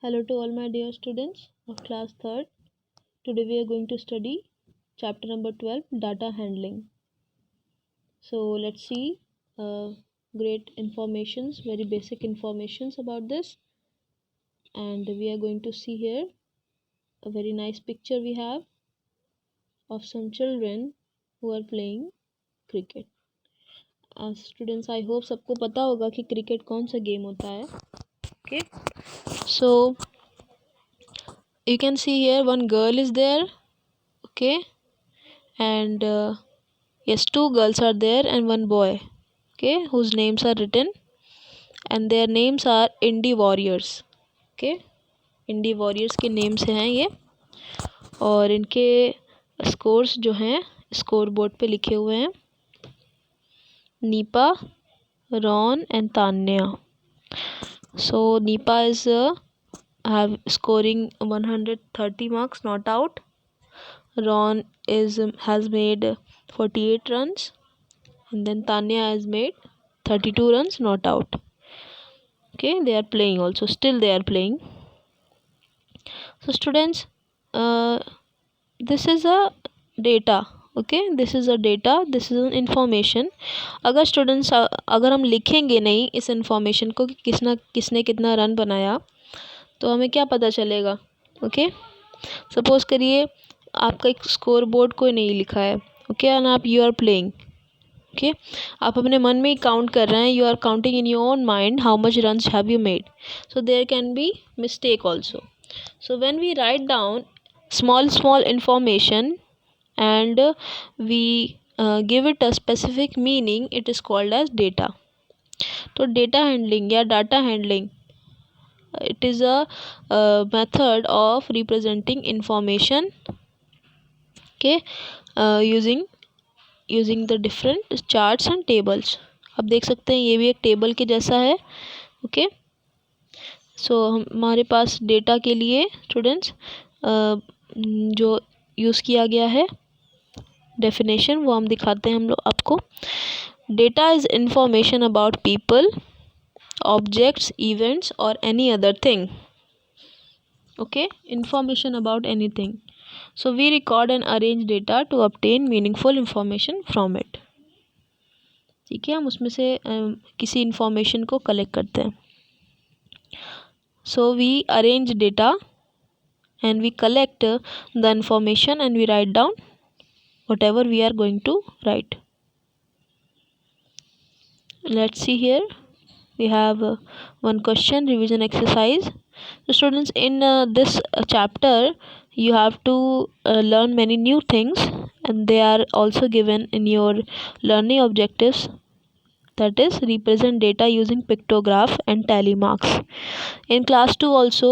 Hello to all my dear students of class 3rd. Today we are going to study chapter number 12, data handling. So let's see great informations, very basic informations about this. And we are going to see here a very nice picture we have of some children who are playing cricket. Students, I hope सबको पता होगा कि cricket कौन सा game होता है. Okay, so you can see here one girl is there. Okay, and yes, two girls are there and one boy, okay, whose names are written, and their names are Indie Warriors. Okay, Indie Warriors के name से हैं ये, और इनके scores जो हैं score board पे लिखे हुए हैं. Nipah, Ron and Tanya. So Nipa is have scoring 130 marks, not out. Ron has made 48 runs, and then Tanya has made 32 runs, not out. Okay, they are playing also, still they are playing. So students, this is a data. Okay, this is a data, this is an information. अगर students अगर हम लिखेंगे नहीं इस information को कि किसने कितना रन बनाया, तो हमें क्या पता चलेगा. ओके, सपोज करिए आपका एक स्कोर बोर्ड कोई नहीं लिखा है. ओके, एंड आप यू आर प्लेइंग. ओके, आप अपने मन में ही काउंट कर रहे हैं. You are counting in your own mind how much runs have you made. So there can be mistake also. So when we write down small information and we give it a specific meaning, it is called as data. तो data handling या data handling, it is a method of representing information, okay, using the different charts and tables. आप देख सकते हैं ये भी एक table के जैसा है. ओके, सो हमारे पास डेटा के लिए स्टूडेंट्स जो यूज़ किया गया है डेफिनेशन वो हम दिखाते हैं हम लोग आपको. Data is information about people, objects, events और any other thing. Okay, information about anything. So we record and arrange data to obtain meaningful information from it. ठीक है, हम उसमें से किसी इंफॉर्मेशन को कलेक्ट करते हैं. So we arrange data and we collect the information and we write down whatever we are going to write. Let's see here. We have one question revision exercise. So students, in this chapter you have to learn many new things, and they are also given in your learning objectives, that is represent data using pictograph and tally marks. In class 2 also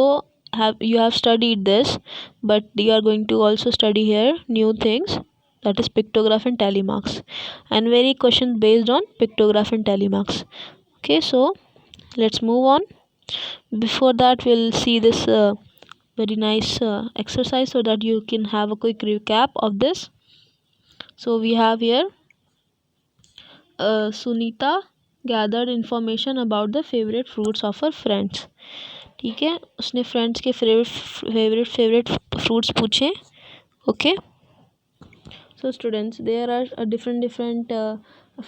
you have studied this, but you are going to also study here new things, that is pictograph and tally marks, and very questions based on pictograph and tally marks. Okay, so let's move on. Before that we'll see this very nice exercise so that you can have a quick recap of this. So we have here Sunita gathered information about the favorite fruits of her friends. ठीक है, उसने friends के favourite fruits पूछे. Okay, so students there are different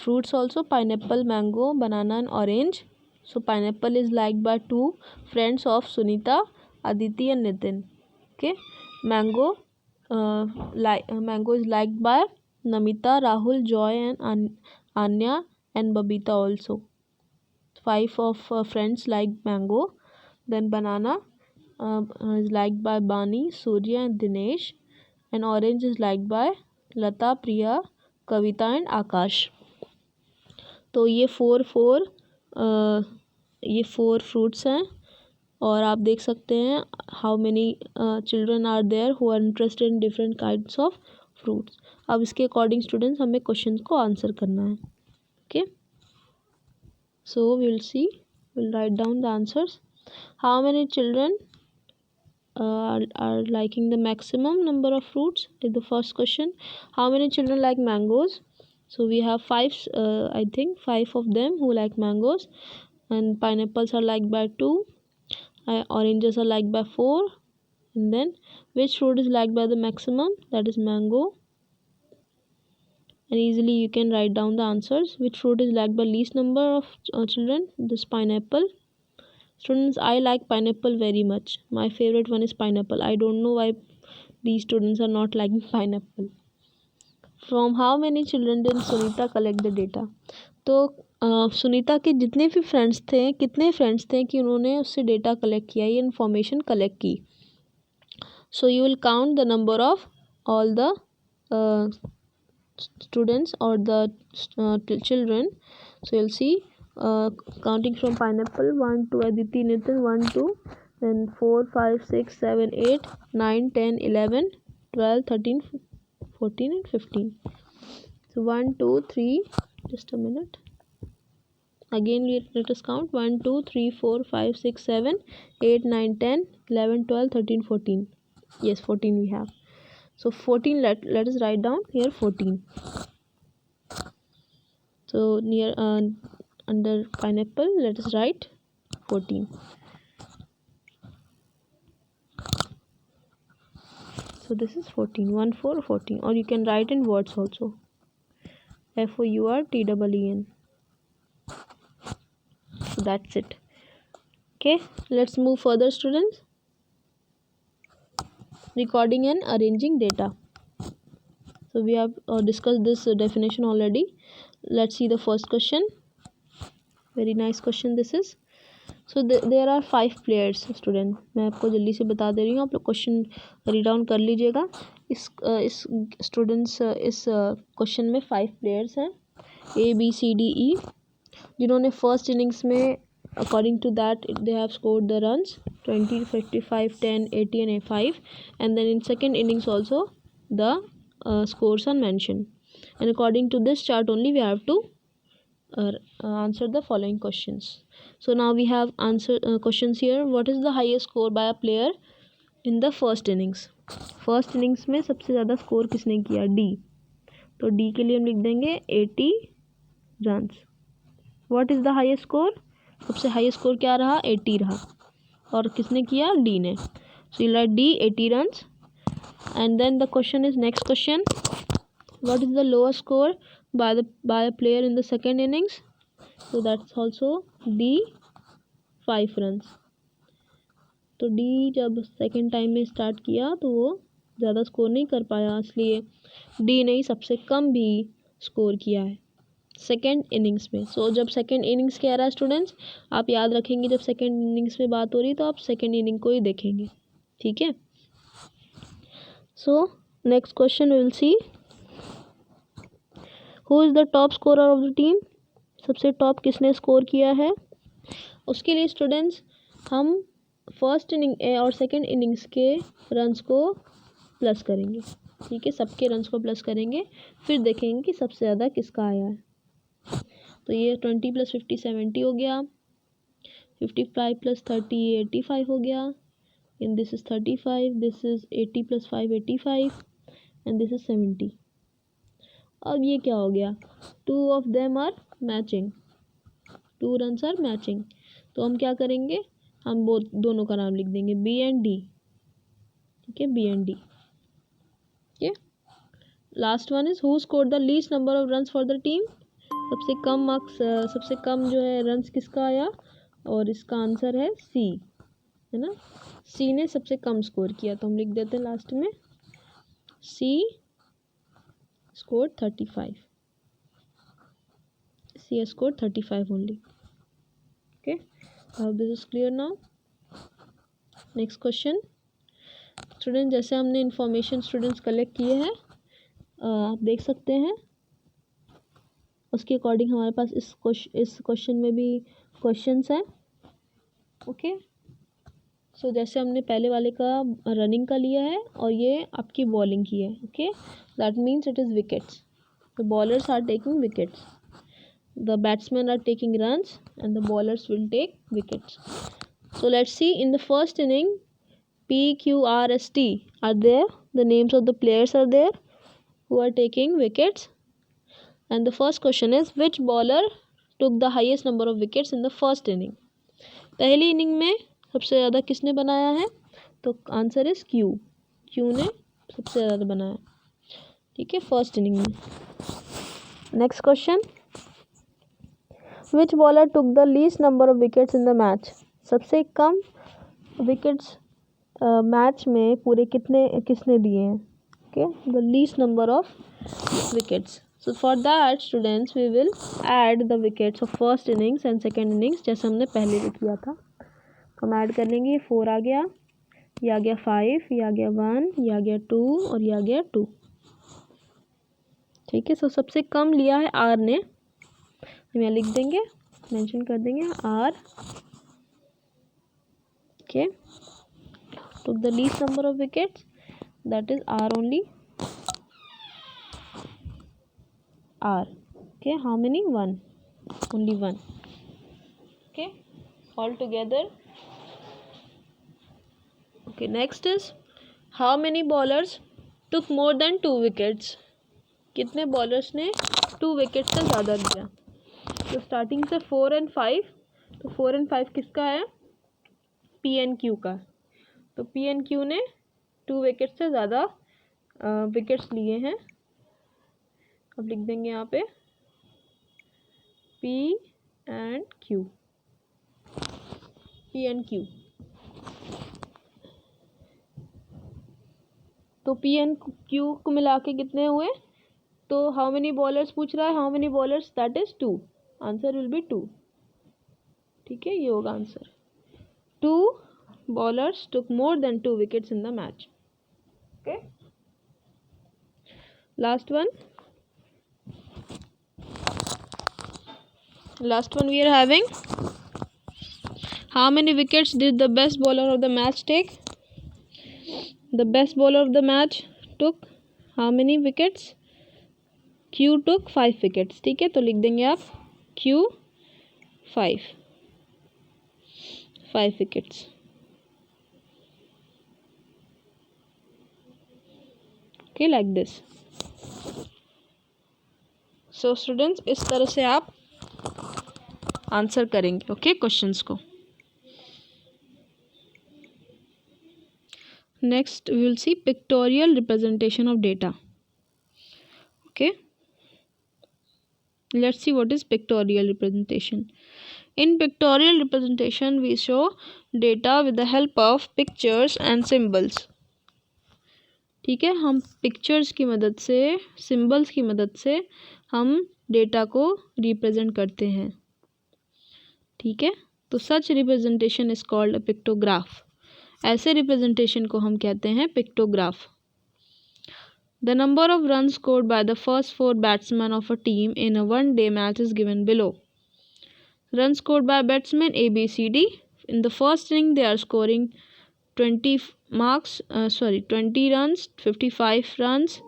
fruits also: pineapple, mango, banana and orange. So pineapple is liked by two friends of Sunita, Aditi and Nitin. Okay, mango mango is liked by Namita, Rahul, Joy and Anya and Babita also. 5 of friends like mango. Then banana is liked by Bani, Surya and Dinesh, and orange is liked by Lata, Priya, Kavita and Akash. तो ये four fruits हैं, और आप देख सकते हैं how many children are there who are interested in different kinds of fruits. अब इसके अकॉर्डिंग स्टूडेंट्स हमें क्वेश्चन को आंसर करना है. Okay, so we'll write down the answers. How many children are liking the maximum number of fruits is the first question. How many children like mangoes? So we have 5, I think 5 of them who like mangoes, and pineapples are liked by 2. Oranges are liked by 4. And then which fruit is liked by the maximum? That is mango. And easily you can write down the answers. Which fruit is liked by least number of children? This pineapple. Students, I like pineapple very much. My favorite one is pineapple. I don't know why these students are not liking pineapple. From how many children did Sunita collect the data? तो सुनीता के जितने भी friends थे, कितने friends थे कि उन्होंने उससे डेटा कलेक्ट किया, ये इन्फॉर्मेशन कलेक्ट की. So you will count the number of all the students or the children. So you'll see counting from pineapple 1 2 Aditi Nitin 1 2, then 4 5 6 7 8 9 10 11 12 13 14 and 15. So 1 2 3, just a minute, again let us count 1 2 3 4 5 6 7 8 9 10 11 12 13 14. Yes, 14 we have. So 14, let us write down here 14. So near under pineapple, let us write 14. So this is 14, 1 4 14, or you can write in words also. FOURTEEN. So that's it. Okay, let's move further, students. Recording and arranging data. So we have discussed this definition already. Let's see the first question. Very nice question this is. So there are 5 players, student. मैं आपको जल्दी से बता दे रही हूँ, आप लोग question read down कर लीजिएगा. इस स्टूडेंट्स इस क्वेश्चन में 5 प्लेयर्स हैं, ABCDE, जिन्होंने फर्स्ट इनिंग्स में according to that they have scored the runs 20 55 10 80 and 5, and then in second innings also the scores are mentioned, and according to this chart only we have to answer the following questions. So now we have answer questions here. What is the highest score by a player in the first innings? First innings में सबसे ज़्यादा score किसने किया? D. तो D के लिए हम लिख देंगे 80 runs. What is the highest score? सबसे हाईएस्ट स्कोर क्या रहा? 80 रहा. और किसने किया? डी ने. So you write D 80 runs. And then the question is next question, what is the lowest score by a player in the second innings? So that's also D 5 runs. तो D जब second time में start किया तो वो ज़्यादा score नहीं कर पाया, इसलिए डी ने ही सबसे कम भी स्कोर किया है सेकेंड इनिंग्स में. सो जब सेकेंड इनिंग्स कह रहा है स्टूडेंट्स, आप याद रखेंगे जब सेकेंड इनिंग्स में बात हो रही तो आप सेकेंड इनिंग को ही देखेंगे. ठीक है. So next question will see, who is the top scorer of the team? सबसे टॉप किसने स्कोर किया है? उसके लिए स्टूडेंट्स हम फर्स्ट इनिंग और सेकंड इनिंग्स के रन्स को प्लस करेंगे. ठीक है, सबके रन्स को प्लस करेंगे, फिर देखेंगे कि सबसे ज़्यादा किसका आया है. तो ये 20 + 50 70 हो गया, 55 + 30 85 हो गया, and this is 35, this is 80 + 5 85, and this is 70. अब ये क्या हो गया? 2 of them are matching, 2 runs are matching. तो हम क्या करेंगे? हम वो दोनों का नाम लिख देंगे बी एंड डी. ठीक है, बी एंड डी. ठीक है. Last one is who scored the least number of runs for the team? सबसे कम मार्क्स, सबसे कम जो है रन्स किसका आया? और इसका आंसर है सी, है ना. सी ने सबसे कम स्कोर किया, तो हम लिख देते हैं लास्ट में सी scored 35. C has scored 35 only. Okay, now this is clear now. Next question. Student, जैसे हमने इंफॉर्मेशन स्टूडेंट्स कलेक्ट किए हैं, आप देख सकते हैं उसके अकॉर्डिंग हमारे पास इस क्वेश्चन में भी क्वेश्चंस हैं. ओके. सो जैसे हमने पहले वाले का रनिंग का लिया है और ये आपकी बॉलिंग की है. Okay, that means it is wickets. The bowlers are taking wickets, the batsman are taking runs and the bowlers will take wickets. So let's see, in the first inning PQRST are there, the names of the players are there who are taking wickets, and the first question is which bowler took the highest number of wickets in the first inning? पहली inning में सबसे ज़्यादा किसने बनाया है, तो answer is Q, Q ने सबसे ज़्यादा बनाया, ठीक है, फर्स्ट इनिंग में। Next question, which bowler took the least number of wickets in the match, सबसे कम विकेट्स मैच में पूरे किसने दिए हैं, okay, the least number of wickets. So for that students we will add the wickets of first innings and second innings जैसे हमने पहले भी किया था। हम ऐड कर लेंगे, ये 4 आ गया, ये आ गया 5, ये आ गया 1, ये आ गया 2 और ये आ गया 2, ठीक है। सो सबसे कम लिया है आर ने, हम यहाँ लिख देंगे, मेंशन कर देंगे R, okay, took the least number of wickets, that is R only, R, okay, how many, 1, only 1, okay, all together, okay। Next is how many bowlers took more than 2 wickets, कितने bowlers ने 2 wicket से ज़्यादा दिया, तो starting से 4 और 5, तो 4 और 5 किसका है, पी एन क्यू का, तो पी एन क्यू ने 2 विकेट से ज़्यादा विकेट्स लिए हैं, अब लिख देंगे यहाँ पे P and Q, P and Q, तो पी एन क्यू को मिला के कितने हुए, तो हाउ मेनी बॉलर्स पूछ रहा है, how many bowlers, that is 2, answer will be 2, ठीक है, ये होगा answer. 2 bowlers took more than 2 wickets in the match, okay. Last one we are having, how many wickets did the best bowler of the match take, the best bowler of the match took how many wickets, Q took 5 wickets, ठीक है, तो लिख देंगे आप Q 5 wickets, okay, like this। So students इस तरह से आप आंसर करेंगे, ओके, क्वेश्चंस को। Next we will see pictorial representation of data, okay, let's see what is pictorial representation. In pictorial representation we show data with the help of pictures and symbols, ठीक है, हम pictures की मदद से, symbols की मदद से हम डेटा को रिप्रेजेंट करते हैं, ठीक है, तो such representation is called a pictograph, ऐसे रिप्रेजेंटेशन को हम कहते हैं pictograph. The number of runs scored by the first 4 batsmen of a team in a one-day match is given below. Runs scored by batsmen A, B, C, D. In the first inning, they are scoring 20 runs, 55 runs,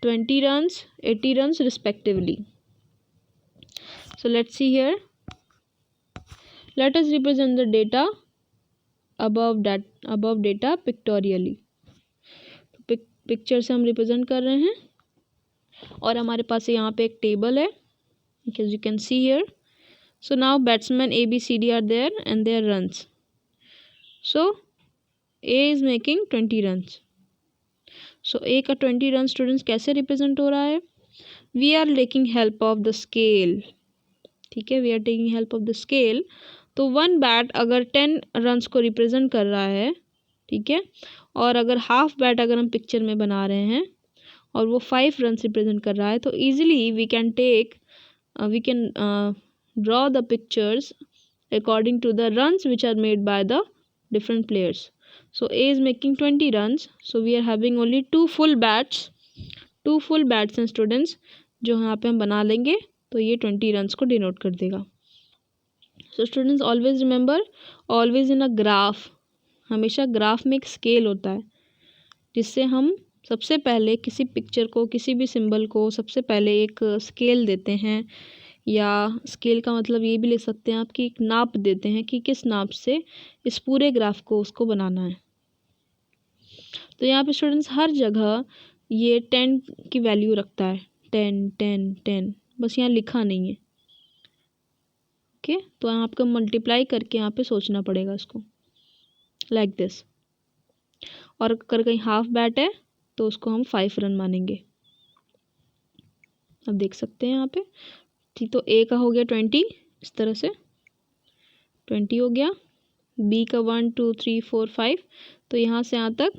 20 runs, 80 runs respectively. So let's see here. Let us represent the data above data pictorially. Picture से हम represent कर रहे हैं और हमारे पास यहाँ पे एक टेबल है, because you can see here. So now batsmen A, B, C, D are there and their runs. So A is making 20 runs. So A का 20 रन स्टूडेंट्स कैसे रिप्रेजेंट हो रहा है, we are taking help of the scale, ठीक है, we are taking help of the scale. तो 1 bat अगर 10 runs को रिप्रेजेंट कर रहा है, ठीक है, और अगर हाफ बैट अगर हम पिक्चर में बना रहे हैं और वो 5 रन्स रिप्रेजेंट कर रहा है, तो easily we can draw the pictures according to the runs which are made by the different players. So A is making 20 runs, so we are having only 2 full bats हैं students, जो यहाँ पे हम बना लेंगे, तो ये 20 रन्स को डिनोट कर देगा। So students always remember, always in a graph, हमेशा ग्राफ में एक स्केल होता है, जिससे हम सबसे पहले किसी पिक्चर को, किसी भी सिंबल को सबसे पहले एक स्केल देते हैं, या स्केल का मतलब ये भी ले सकते हैं आप कि एक नाप देते हैं कि किस नाप से इस पूरे ग्राफ को उसको बनाना है। तो यहाँ पे स्टूडेंट्स हर जगह ये 10 की वैल्यू रखता है, 10 10 10, बस यहाँ लिखा नहीं है, ओके, तो आपको मल्टीप्लाई करके यहाँ पे सोचना पड़ेगा इसको। Like this. और अगर कहीं हाफ बैट है तो उसको हम 5 रन मानेंगे। अब देख सकते हैं यहाँ पे, ठीक। तो ए का हो गया 20, इस तरह से 20 हो गया। बी का 1 2 3 4 5, तो यहाँ से यहाँ तक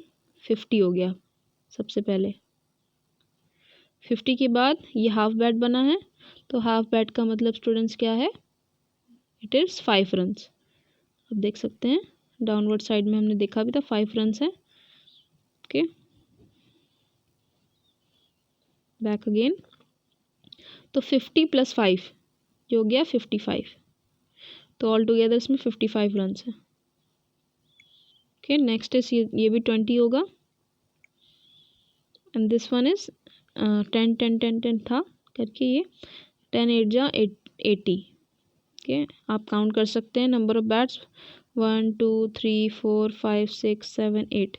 50 हो गया सबसे पहले। 50 के बाद ये हाफ बैट बना है, तो हाफ बैट का मतलब स्टूडेंट्स क्या है, इट इज़ 5 रन्स। अब देख सकते हैं डाउनवर्ड साइड में हमने देखा भी था 5 रन्स है। Okay, back again. तो 50 + 5 जो हो गया 55, तो ऑल टुगेदर इसमें 55 रन्स है। ओके, नेक्स्ट इज ये भी 20 होगा, एंड दिस वन इज 10 10 10 10 था करके ये 10 8 जा 80। ओके, आप काउंट कर सकते हैं नंबर ऑफ बैट्स 1 2 3 4 5 6 7 8,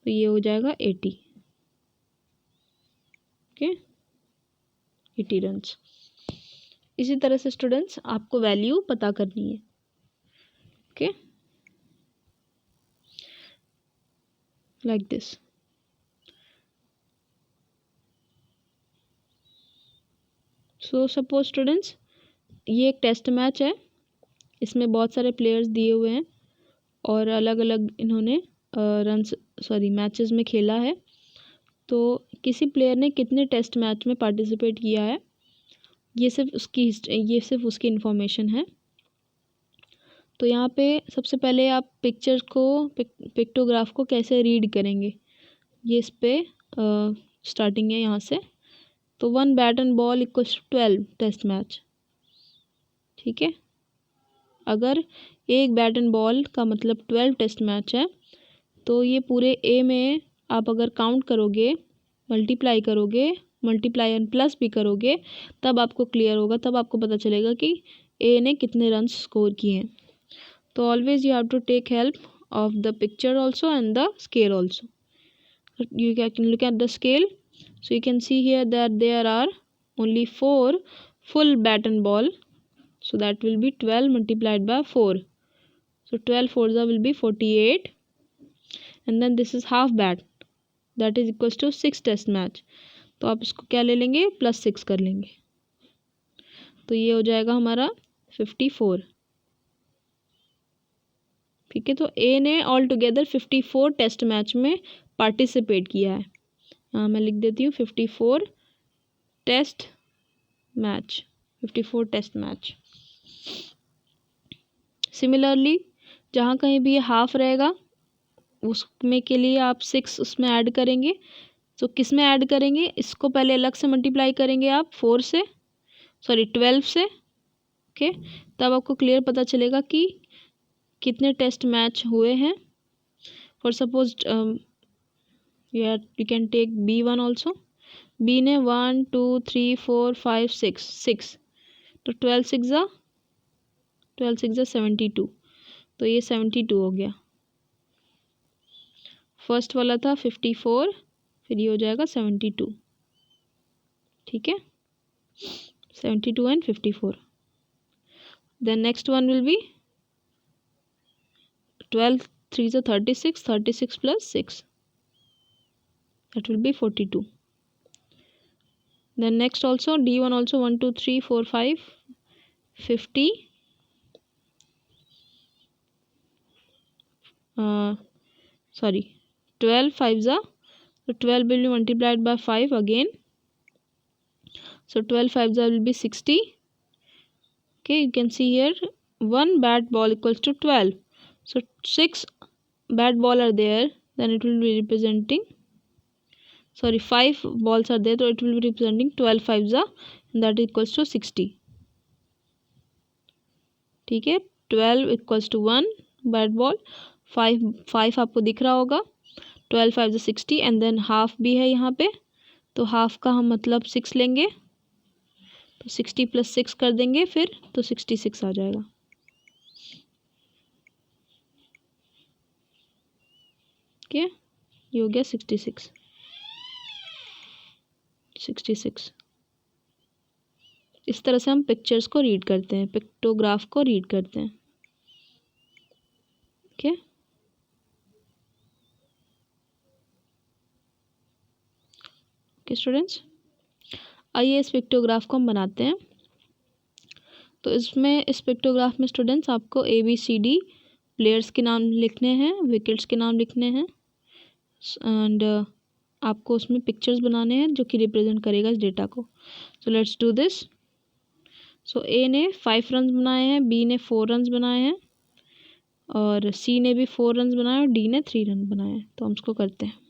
तो ये हो जाएगा 80। Okay, 80 runs. इसी तरह से स्टूडेंट्स आपको वैल्यू पता करनी है। Okay, like this. So suppose students ये एक टेस्ट मैच है, इसमें बहुत सारे प्लेयर्स दिए हुए हैं और अलग अलग इन्होंने मैचेस में खेला है। तो किसी प्लेयर ने कितने टेस्ट मैच में पार्टिसिपेट किया है, ये सिर्फ उसकी इन्फॉर्मेशन है। तो यहाँ पे सबसे पहले आप पिक्चर को पिक्टोग्राफ को कैसे रीड करेंगे, ये इस पे स्टार्टिंग है यहाँ से। तो 1 bat and ball equals 12 test match, ठीक है। अगर एक बैट एंड बॉल का मतलब 12 टेस्ट मैच है, तो ये पूरे ए में आप अगर काउंट करोगे, मल्टीप्लाई एंड प्लस भी करोगे, तब आपको क्लियर होगा, तब आपको पता चलेगा कि ए ने कितने रन स्कोर किए हैं। तो always you have to take help of the picture also and the scale also. You can look at the scale, so you can see here that there are only 4 full bat and ball, so that will be 12 multiplied by 4, so 12 fours will be 48, and then this is half bat, that is equals to 6 test match. तो आप इसको क्या ले लेंगे, +6 कर लेंगे, तो ये हो जाएगा हमारा 54। ठीक है, तो ए ने ऑल टुगेदर 54 टेस्ट मैच में पार्टिसिपेट किया है। हाँ, मैं लिख देती हूँ 54 test match, 54 test match. Similarly जहाँ कहीं भी ये हाफ रहेगा उसमें के लिए आप 6 उसमें ऐड करेंगे। तो किस में ऐड करेंगे, इसको पहले अलग से मल्टीप्लाई करेंगे आप 12 से। ओके, तब आपको क्लियर पता चलेगा कि कितने टेस्ट मैच हुए हैं। For suppose you can take B1 also. B ने 1 2 3 4 5 6, तो 12 6 72, तो ये 72 हो गया। फर्स्ट वाला था 54, फिर ये हो जाएगा 72, ठीक है, 72 and 54। Then next one will be 12 3 36, 36 + 6, that will be 42. Then next also D1 also 1 2 3 4 5 50, sorry 12 5s are, so 12 will be multiplied by 5 again, so 12 5s will be 60. Okay, you can see here 1 bat ball equals to 12, so 6 bat ball are there, then it will be representing, sorry 5 balls are there, so it will be representing 12 5s are, and that equals to 60. ठीक है, 12 equals to 1 bat ball, 5 आपको दिख रहा होगा, 12 5 60, and than half भी है यहाँ पे, तो हाफ का हम मतलब 6 लेंगे, तो 60 + 6 कर देंगे फिर, तो 66 आ जाएगा। ठीक है, ये हो गया 66। इस तरह से हम पिक्चर्स को रीड करते हैं, पिक्टोग्राफ को रीड करते हैं। ओके, ओके स्टूडेंट्स, आइए इस पिक्टोग्राफ को हम बनाते हैं। तो इसमें इस पिक्टोग्राफ में स्टूडेंट्स आपको ABCD प्लेयर्स के नाम लिखने हैं, विकेट्स के नाम लिखने हैं एंड आपको उसमें पिक्चर्स बनाने हैं जो कि रिप्रेजेंट करेगा इस डेटा को। So let's do this. So A ने 5 रन बनाए हैं, B ने 4 रन बनाए हैं और C ने भी 4 रन बनाए और D ने 3 रन बनाए हैं। तो हम इसको करते हैं।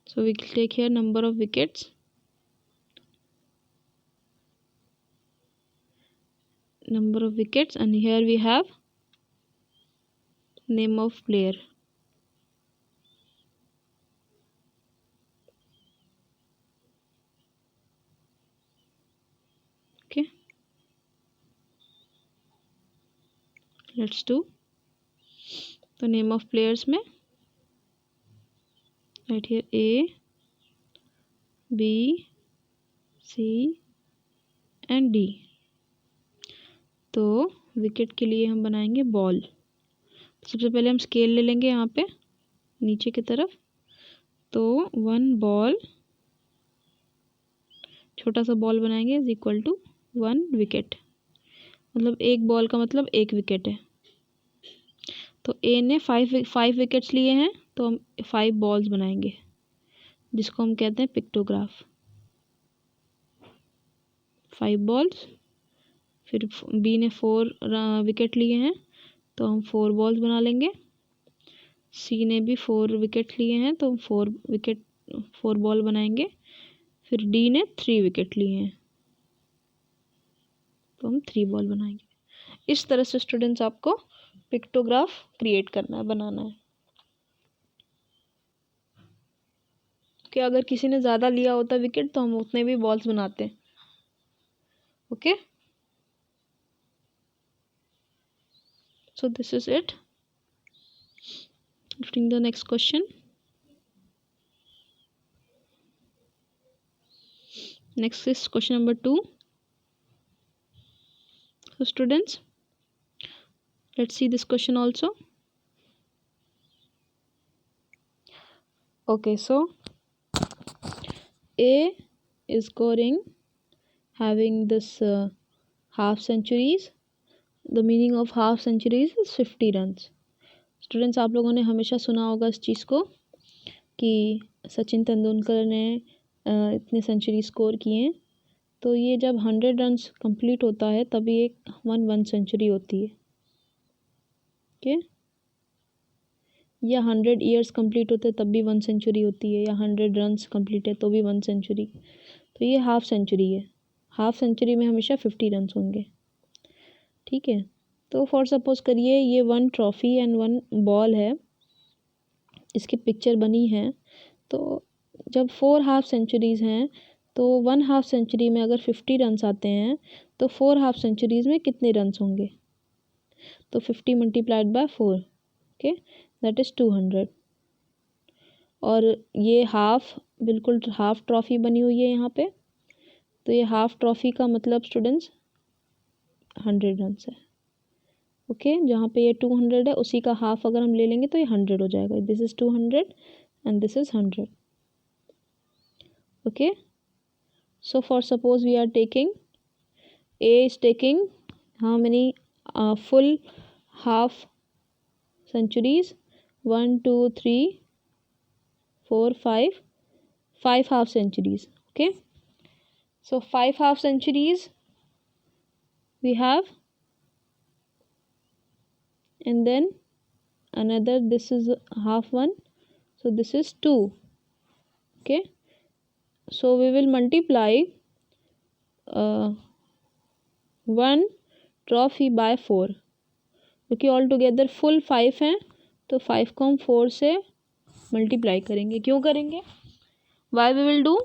So we will take here number of wickets, and here we have name of player. Okay, let's do the name of players में right here A, B, C and D। तो विकेट के लिए हम बनाएंगे बॉल। सबसे पहले हम scale ले लेंगे यहाँ पे नीचे की तरफ। तो 1 बॉल, छोटा सा बॉल बनाएंगे इज इक्वल टू 1 विकेट, मतलब एक बॉल का मतलब 1 विकेट है। तो A ने 5 विकेट्स लिए हैं तो हम 5 बॉल्स बनाएंगे जिसको हम कहते हैं पिक्टोग्राफ। 5 बॉल्स। फिर B ने 4 विकेट लिए हैं तो हम 4 बॉल्स बना लेंगे। C ने भी 4 विकेट लिए हैं तो हम 4 बॉल बनाएंगे। फिर D ने 3 विकेट लिए हैं तो हम 3 बॉल बनाएंगे। इस तरह से स्टूडेंट्स आपको पिक्टोग्राफ क्रिएट करना है, बनाना है। कि अगर किसी ने ज़्यादा लिया होता विकेट तो हम उतने भी बॉल्स बनाते हैं। Okay, so this is it. Lifting the next question. Next is question number 2. So students, let's see this question also. Okay, so A is scoring having this half centuries. The meaning of half centuries is 50 runs. Students, आप लोगों ने हमेशा सुना होगा इस चीज़ को कि सचिन तेंदुलकर ने इतने सेंचुरी स्कोर किए हैं। तो ये जब 100 रन्स कंप्लीट होता है तभी एक 1 सेंचुरी होती है। ओके, या 100 ईयर्स कंप्लीट होते तब भी 1 सेंचुरी होती है, या 100 रन्स कंप्लीट है तो भी 1 सेंचुरी। तो ये हाफ सेंचुरी है। हाफ सेंचुरी में हमेशा 50 रन्स होंगे। ठीक है, तो फॉर सपोज करिए ये 1 ट्रॉफी एंड 1 बॉल है, इसकी पिक्चर बनी है। तो जब 4 हाफ सेंचुरीज़ हैं तो 1 हाफ सेंचुरी में अगर 50 रन्स आते हैं तो 4 हाफ सेंचुरीज़ में कितने रन्स होंगे? तो 50 multiplied by 4, okay, that is 200। और ये बिल्कुल हाफ ट्रॉफी बनी हुई है यहाँ पे। तो ये हाफ ट्रॉफी का मतलब स्टूडेंट्स 100 रन्स है। ओके, जहाँ पे ये 200 है उसी का हाफ अगर हम ले लेंगे तो ये 100 हो जाएगा। This is 200 and this is 100। Okay, so for suppose we are taking A is taking how many full half centuries? 1 2 3 4 5 half centuries. Okay, so 5 half centuries we have, and then another, this is half one, so this is 2. Okay, so we will multiply 1 trophy by 4, क्योंकि all together full 5 हैं तो 5 को हम 4 से multiply करेंगे। क्यों करेंगे? Why we will do?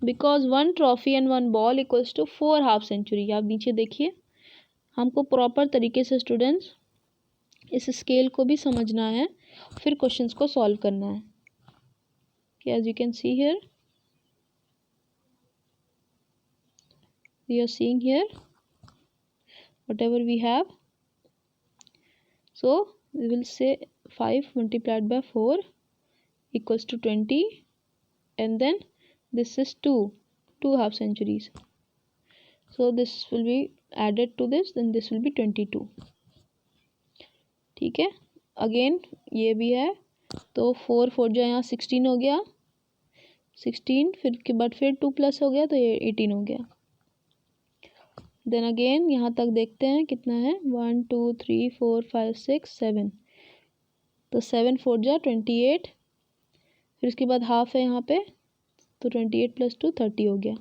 Because 1 trophy and 1 ball equals to 4 half century. आप नीचे देखिए, हमको प्रॉपर तरीके से स्टूडेंट्स इस स्केल को भी समझना है, फिर क्वेश्चंस को सॉल्व करना है। As you can see here, we are seeing here whatever we have, So we will say 5 multiplied by 4 equals to 20, and then this is 2 half centuries. So this will be added to this, then this will be 22. ठीक है, again ये भी है, तो 4 4 जो यहाँ 16 हो गया, 16 फिर के बाद फिर 2 प्लस हो गया तो ये 18 हो गया. देन अगेन यहाँ तक देखते हैं कितना है, 1 2 3 4 5 6 7, तो 7 4 जा 28, फिर उसके बाद हाफ है यहाँ पे, तो 28 प्लस 2 30 हो गया.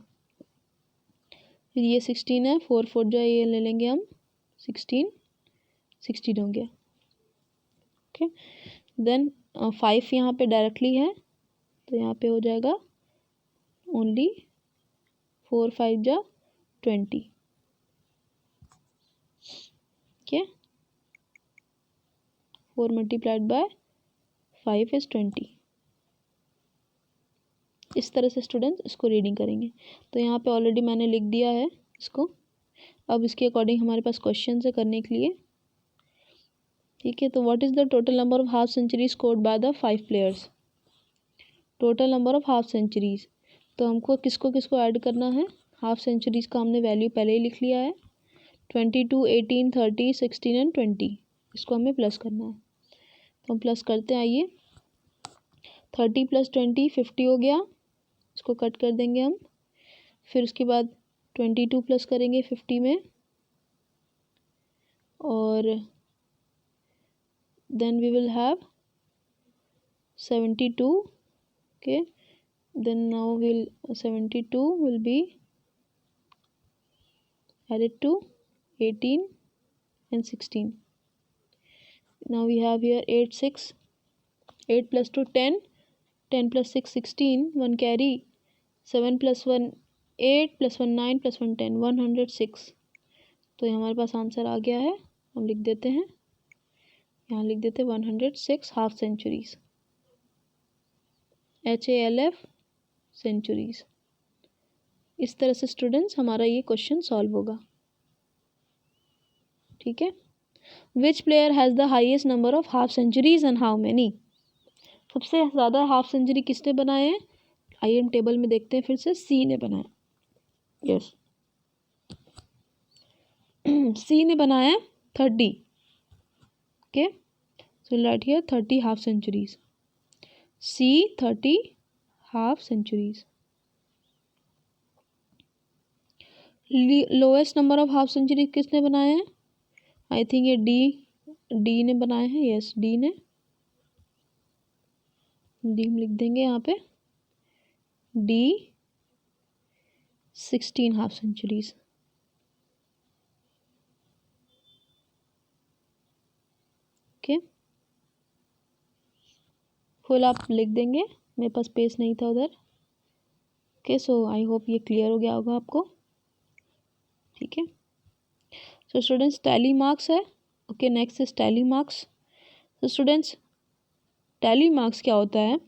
फिर ये 16 है, 4 4 जा ये ले लेंगे हम 16 हो गया. ओके, देन 5 यहाँ पे डायरेक्टली है, तो यहाँ पे हो जाएगा ओनली 4 5 जा 20. Okay, 4 multiplied by 5 is 20. इस तरह से स्टूडेंट्स इसको रीडिंग करेंगे. तो यहाँ पे ऑलरेडी मैंने लिख दिया है इसको. अब इसके अकॉर्डिंग हमारे पास क्वेश्चन है करने के लिए. ठीक है, तो what is the total number of half century scored by the 5 players. Total number of half centuries, तो हमको किसको किसको ऐड करना है. हाफ सेंचुरीज का हमने वैल्यू पहले ही लिख लिया है, 22 18 30 16 एंड 20. इसको हमें प्लस करना है, तो हम प्लस करते हैं. आइए, 30 प्लस 20 50 हो गया, इसको कट कर देंगे हम. फिर उसके बाद 22 प्लस करेंगे 50 में, और then we will have 72. Okay, then now 72 will be added to 18 and 16. Now we have here 8 6, 8 plus 2 10, 10 plus 6 16, 1 carry, 7 plus 1 8 plus 1 9 plus 1 10, 106. तो ये हमारे पास आंसर आ गया है. हम लिख देते हैं, यहाँ लिख देते 106 हाफ सेंचुरीज, HALF सेंचुरीज. इस तरह से स्टूडेंट्स हमारा ये क्वेश्चन सॉल्व होगा. ठीक है, which player has the highest number of half centuries and how many. सबसे ज़्यादा हाफ सेंचुरी किसने बनाए हैं, आइए हम टेबल में देखते हैं. फिर से सी ने बनाया. यस, सी ने बनाया 30. Okay, so right here 30 half centuries. C 30 half centuries. Lowest number of half centuries किसने बनाए हैं, आई थिंक ये डी ने बनाए हैं. यस, डी ने. डी हम लिख देंगे यहाँ पे, D 16 half centuries. Okay, full आप लिख देंगे, मेरे पास स्पेस नहीं था उधर. ओके, सो आई होप ये क्लियर हो गया होगा आपको. ठीक है, सो स्टूडेंट्स टैली मार्क्स है. Okay, next is tally marks. तो स्टूडेंट्स टैली मार्क्स क्या होता है,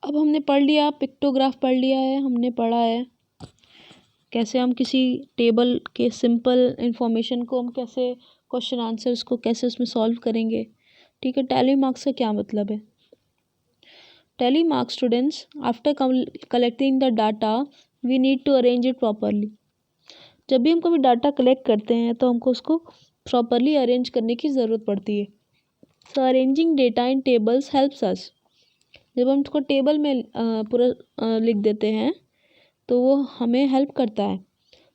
अब हमने पढ़ लिया, पिक्टोग्राफ पढ़ लिया है, हमने पढ़ा है कैसे हम किसी टेबल के सिंपल इंफॉर्मेशन को हम कैसे क्वेश्चन आंसर्स को कैसे उसमें सॉल्व करेंगे. ठीक है, टैली मार्क्स का क्या मतलब है. Tally marks students, after collecting the data we need to arrange it properly. जब भी हम कोई डाटा कलेक्ट करते हैं तो हमको उसको प्रॉपरली अरेंज करने की ज़रूरत पड़ती है. सो अरेंजिंग डेटा इन टेबल्स हेल्प्स अस. जब हम उसको टेबल में पूरा लिख देते हैं तो वो हमें हेल्प करता है.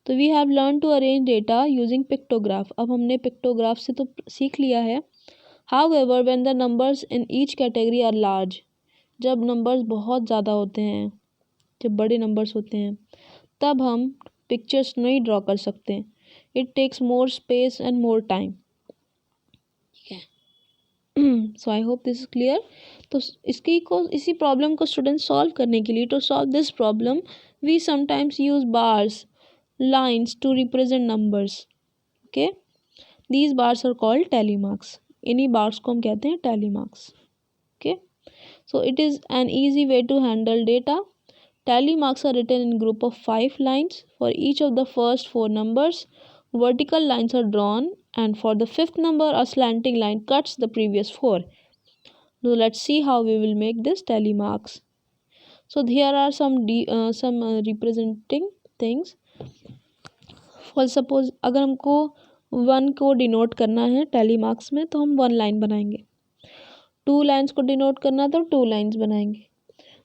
तो we have learn to arrange data using pictograph. अब हमने पिक्टोग्राफ से तो सीख लिया है. However when the numbers in each category are large, जब नंबर्स बहुत ज़्यादा होते हैं, जब बड़े नंबर्स होते हैं, तब हम पिक्चर्स नहीं ड्रॉ कर सकते. It takes more space and more time. ठीक है, so I hope this is clear. तो इसी प्रॉब्लम को स्टूडेंट सॉल्व करने के लिए, to solve this problem we sometimes use bars, lines to represent numbers. Okay, these bars are called tally marks. इन्हीं bars को हम कहते हैं tally marks. Okay, so it is an easy way to handle data. Tally marks are written in group of 5 lines for each of the first 4 numbers. vertical lines are drawn, and for the fifth number a slanting line cuts the previous four. So let's see how we will make this tally marks. So here are some representing things. For suppose अगर हमको 1 को denote करना है tally marks में तो हम 1 line बनाएंगे, 2 lines को डिनोट करना तो 2 लाइन्स बनाएंगे,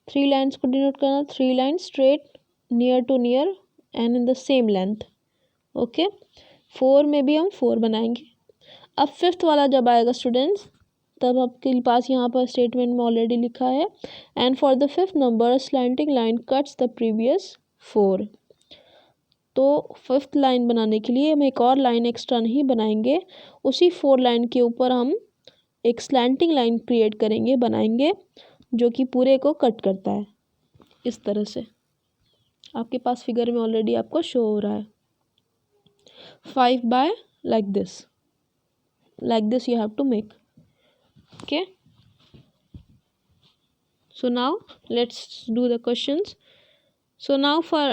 3 लाइन्स को डिनोट करना 3 lines straight near to near and in the same length. Okay, 4 में भी हम 4 बनाएंगे. अब फिफ्थ वाला जब आएगा स्टूडेंट्स, तब आपके पास यहाँ पर स्टेटमेंट में ऑलरेडी लिखा है, and for the fifth number slanting line cuts the previous 4. तो फिफ्थ लाइन बनाने के लिए हम एक और लाइन एक्स्ट्रा नहीं बनाएंगे, उसी 4 लाइन के ऊपर हम एक स्लैंटिंग लाइन क्रिएट करेंगे, बनाएंगे, जो कि पूरे को कट करता है. इस तरह से आपके पास फिगर में ऑलरेडी आपको शो हो रहा है. 5 by like this you have to make. Okay, so now let's do the questions. So now for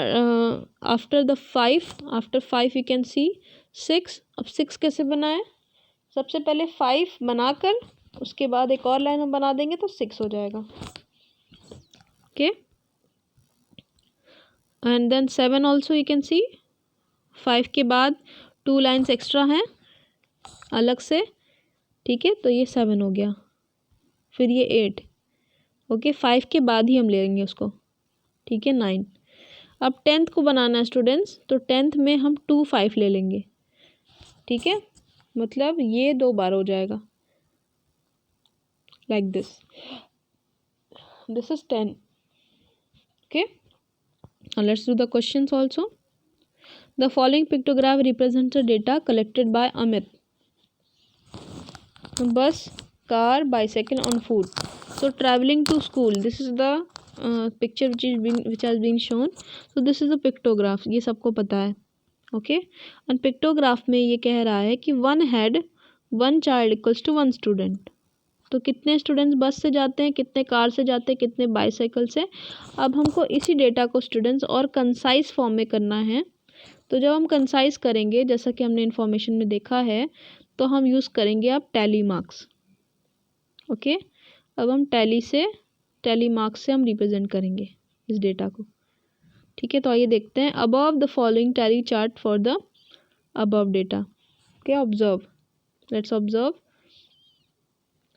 after 5 you can see 6. अब 6 कैसे बनाए? सबसे पहले 5 बनाकर उसके बाद एक और लाइन हम बना देंगे तो 6 हो जाएगा. Okay, and then 7 also you can see, 5 के बाद 2 लाइन्स एक्स्ट्रा हैं अलग से. ठीक है, तो ये 7 हो गया, फिर ये 8. ओके, 5 के बाद ही हम ले लेंगे उसको. ठीक है, 9. अब 10th को बनाना है स्टूडेंट्स, तो 10th में हम 2 5 ले लेंगे. ठीक है, मतलब ये 2 बार हो जाएगा like this is 10. Okay, let's do the questions also. The following pictograph represents the data collected by Amit. Bus, car, bicycle, on foot. So traveling to school. This is the picture which has been shown. So this is a pictograph. ये सबको पता है. Okay. And pictograph में ये कह रहा है कि 1 head 1 child equals to 1 student. तो कितने स्टूडेंट्स बस से जाते हैं, कितने कार से जाते हैं, कितने बाईसाइकिल से. अब हमको इसी डेटा को स्टूडेंट्स और कंसाइज फॉर्म में करना है. तो जब हम कंसाइज करेंगे, जैसा कि हमने इन्फॉर्मेशन में देखा है, तो हम यूज़ करेंगे अब टैली मार्क्स. ओके, अब हम टैली मार्क्स से हम रिप्रेजेंट करेंगे इस डेटा को. ठीक है, तो आइए देखते हैं. Above the following tally chart for the above data. Okay, observe, let's observe.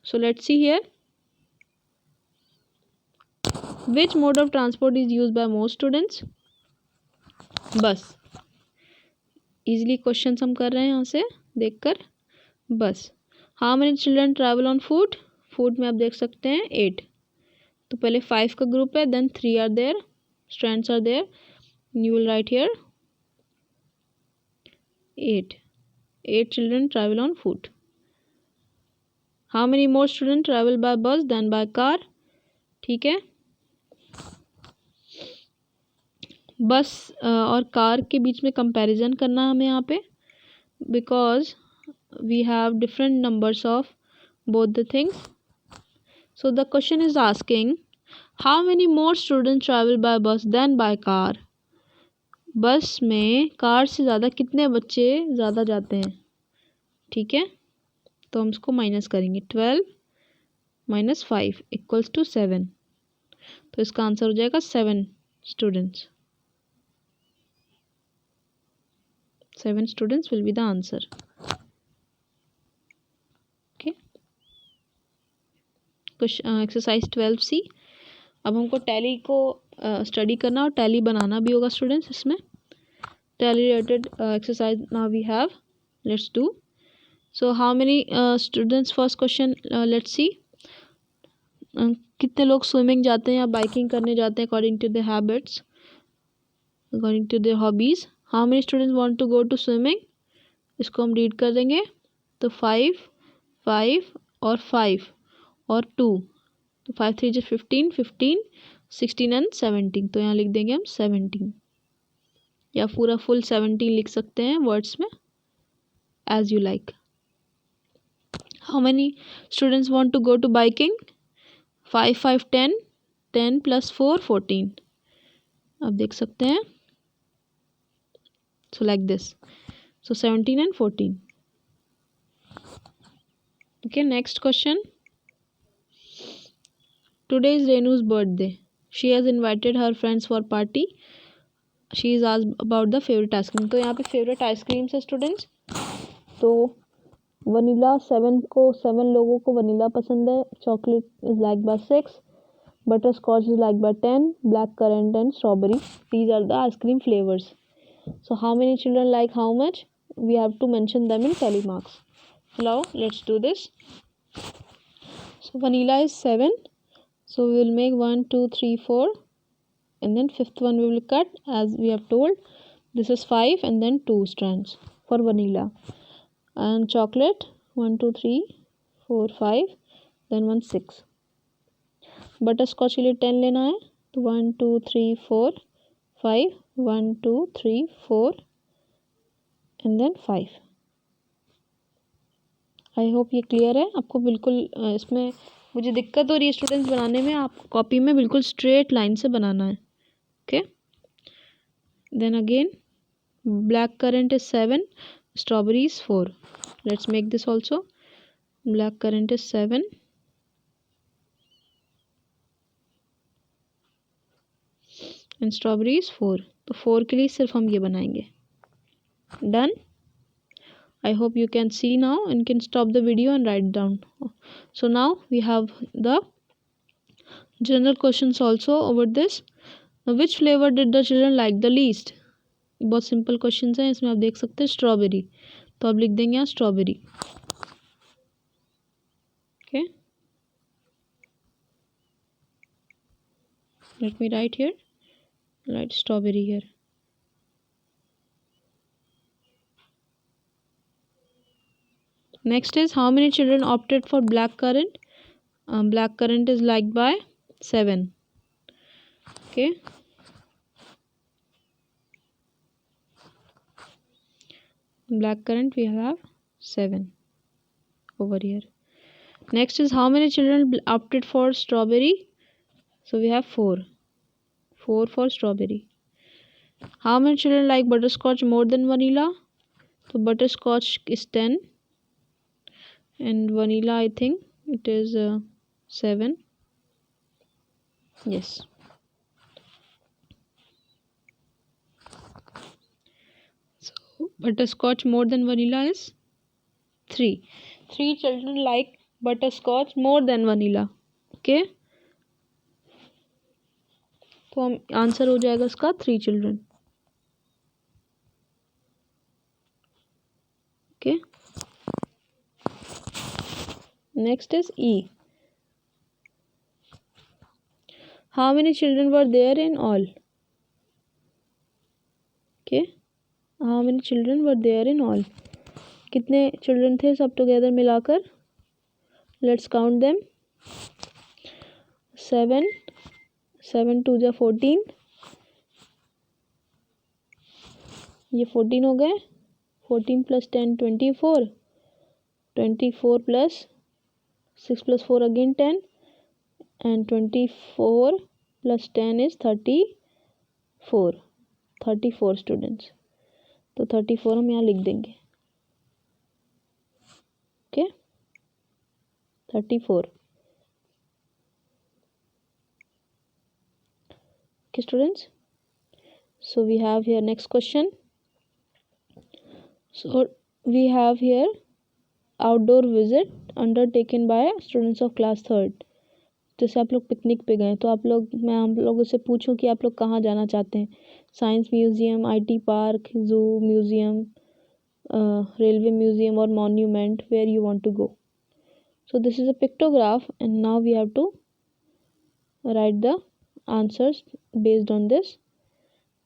So let's see here, which mode of transport is use by most students? Bus. Easily question हम कर रहे हैं यहाँ से देखकर. Bus. How many children travel on foot? Foot में आप देख सकते हैं 8. तो पहले 5 का ग्रुप है, then 3 are there, strands are there, you will write here 8 children travel on foot. How many more student travel by bus than by car? ठीक है, बस और कार के बीच में कंपैरिजन करना है हमें यहाँ पे, because we have different numbers of both the things. So the question is asking how many more students travel by bus than by car? बस में कार से ज़्यादा कितने बच्चे ज़्यादा जाते हैं? ठीक है, तो हम इसको माइनस करेंगे. 12 - 5 = 7. तो इसका आंसर हो जाएगा 7 students. 7 students will be the answer. Exercise 12C. अब हमको टैली को स्टडी करना और टैली बनाना भी होगा स्टूडेंट्स. इसमें tally related exercise now we have, let's do. So how many students, first question let's see. कितने लोग स्विमिंग जाते हैं या बाइकिंग करने जाते हैं according to the habits, according to the hobbies? How many students want to go to swimming? इसको हम रीड कर देंगे. तो 5 5 और 5 और 2, तो 5 3 = 15, 15 16 एंड 17. तो यहाँ लिख देंगे हम 17, या पूरा फुल 17 लिख सकते हैं वर्ड्स में, as you like. How many students want to go to biking? 5 5 10, 10 + 4 14. आप देख सकते हैं. So like this. So 17 and 14. Okay, next question. Today is Renu's birthday. She has invited her friends for party. She is asked about the favorite ice cream. तो यहाँ पे favorite ice creams है students. तो vanilla 7 लोगों को vanilla पसंद है. Chocolate is liked by 6. Butterscotch is liked by 10. Blackcurrant and strawberry. These are the ice cream flavors. So how many children like how much? We have to mention them in tally marks. Now let's do this. So vanilla is 7. So we will make 1, 2, 3, 4. And then fifth one we will cut as we have told. This is 5 and then 2 strands for vanilla. And chocolate 1, 2, 3, 4, 5. Then 1, 6. Butterscotch के लिए 10 लेना है तो 1, 2, 3, 4, 5. 1, 2, 3, 4 and then 5. I hope ये clear है आपको. बिल्कुल इसमें मुझे दिक्कत हो रही है स्टूडेंट्स बनाने में. आप कॉपी में बिल्कुल स्ट्रेट लाइन से बनाना है. Okay. Then again black currant is 7. Strawberry is 4. Let's make this also. Black currant is 7. And strawberry is 4. तो 4 के लिए सिर्फ हम ये बनाएंगे. Done. I hope you can see now and can stop the video and write down. So now we have the general questions also over this. Now which flavor did the children like the least? बहुत simple questions हैं. इसमें आप देख सकते हैं strawberry. तो आप लिख देंगे यहाँ strawberry. Okay. Let me write here. Write strawberry here. Next is how many children opted for black currant? Black currant is liked by 7. Okay. Black currant we have 7 over here. Next is how many children opted for strawberry? So we have 4. 4 for strawberry. How many children like butterscotch more than vanilla? So butterscotch is 10. And vanilla I think it is 7. Yes. So butterscotch more than vanilla is 3. 3 children like butterscotch more than vanilla. Okay. तो हम answer हो जाएगा इसका 3 children. Okay. Next is E. How many children were there in all? Okay. How many children were there in all? कितने children थे सब together मिलाकर? Let's count them. 7. 7 2 जा 14. ये 14 हो गए. 14 plus 10 24. 24 plus 6 plus 4 again 10. And 24 plus 10 is 34. 34 students. तो 34 हम यहाँ लिख देंगे. Okay. 34. Okay students, so we have here next question. So we have here outdoor visit undertaken by students of class 3rd. जैसे आप लोग पिकनिक पे गए तो मैं आप लोगों से पूछूं कि आप लोग कहाँ जाना चाहते हैं. Science museum, IT park, zoo museum, railway museum और monument. Where you want to go. So this is a pictograph and now we have to write the answers based on this.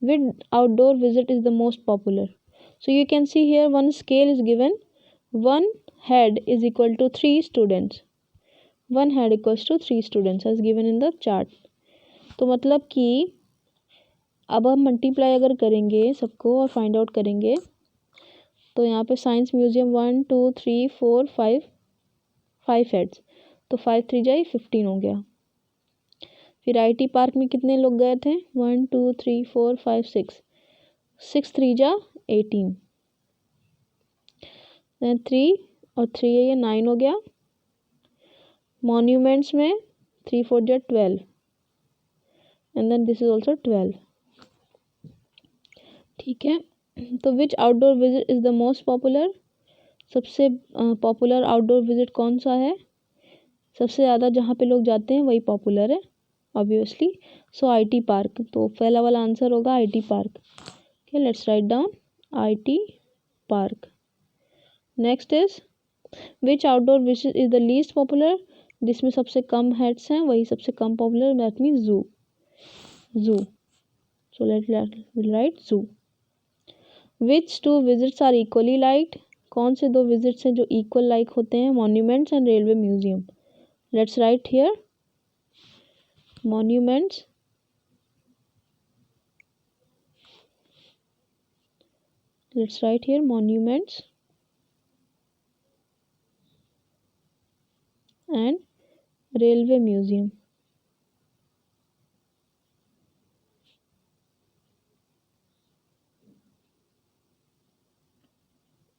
Which outdoor visit is the most popular? So you can see here one scale is given. One head is equal to 3 students. One head equals to 3 students as given in the chart. तो मतलब कि अब हम multiply अगर करेंगे सबको और find out करेंगे तो यहाँ पे साइंस म्यूजियम 1 2 3 4 5 हेड्स. तो 5 3 जाए 15 हो गया. फिर आईटी पार्क में कितने लोग गए थे? 1 2 3 4 5 6. 6 3 जा 18. देन 3 और 3 है, ये 9 हो गया। मॉन्यूमेंट्स में 3 4 जा 12 and then this is also 12। ठीक है, तो which outdoor visit is the most popular, सबसे पॉपुलर आउटडोर विजिट कौन सा है, सबसे ज़्यादा जहाँ पे लोग जाते हैं वही पॉपुलर है ऑब्वियसली। सो IT पार्क, तो पहला वाला आंसर होगा IT park. Okay, let's write down IT park. Next is which outdoor visit is the least popular, जिसमें सबसे कम हेड्स हैं वही सबसे कम पॉपुलर, दैट मीन्स जू। जू, सो let right zoo. Which two visits are equally liked, कौन से दो विजिट्स हैं जो इक्वल लाइक होते हैं, monuments and railway museum. Let's write here monuments let's write here monuments and railway museum।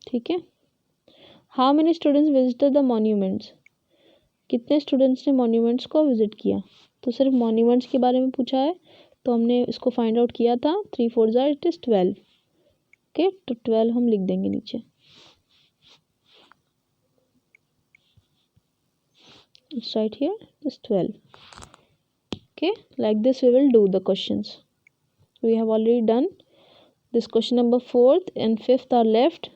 ठीक है, how many students visited the monuments, कितने स्टूडेंट्स ने मॉन्यूमेंट्स को विजिट किया। तो सिर्फ मॉन्यूमेंट्स के बारे में पूछा है तो हमने इसको फाइंड आउट किया था, 3 4 जा इट इज 12। ओके, तो 12 हम लिख देंगे नीचे। Let's write here is 12। Okay, like this we will do the questions. We have already done this question number 4th and 5th are left.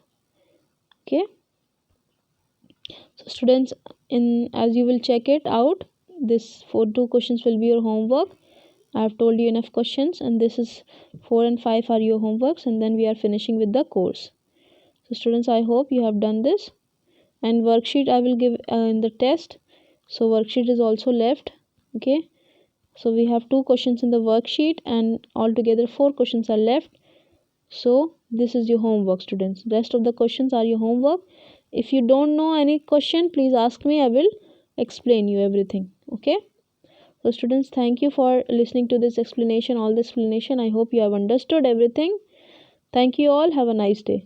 Okay, so students, in as you will check it out, this 2 questions will be your homework. I have told you enough questions and this is 4 and 5 are your homeworks, and then we are finishing with the course. So students, I hope you have done this, and worksheet I will give in the test. So worksheet is also left. Okay, so we have 2 questions in the worksheet and altogether 4 questions are left. So this is your homework students, rest of the questions are your homework. If you don't know any question, please ask me, I will explain you everything. Okay, so students, thank you for listening to this explanation, all this explanation. I hope you have understood everything. Thank you all, have a nice day.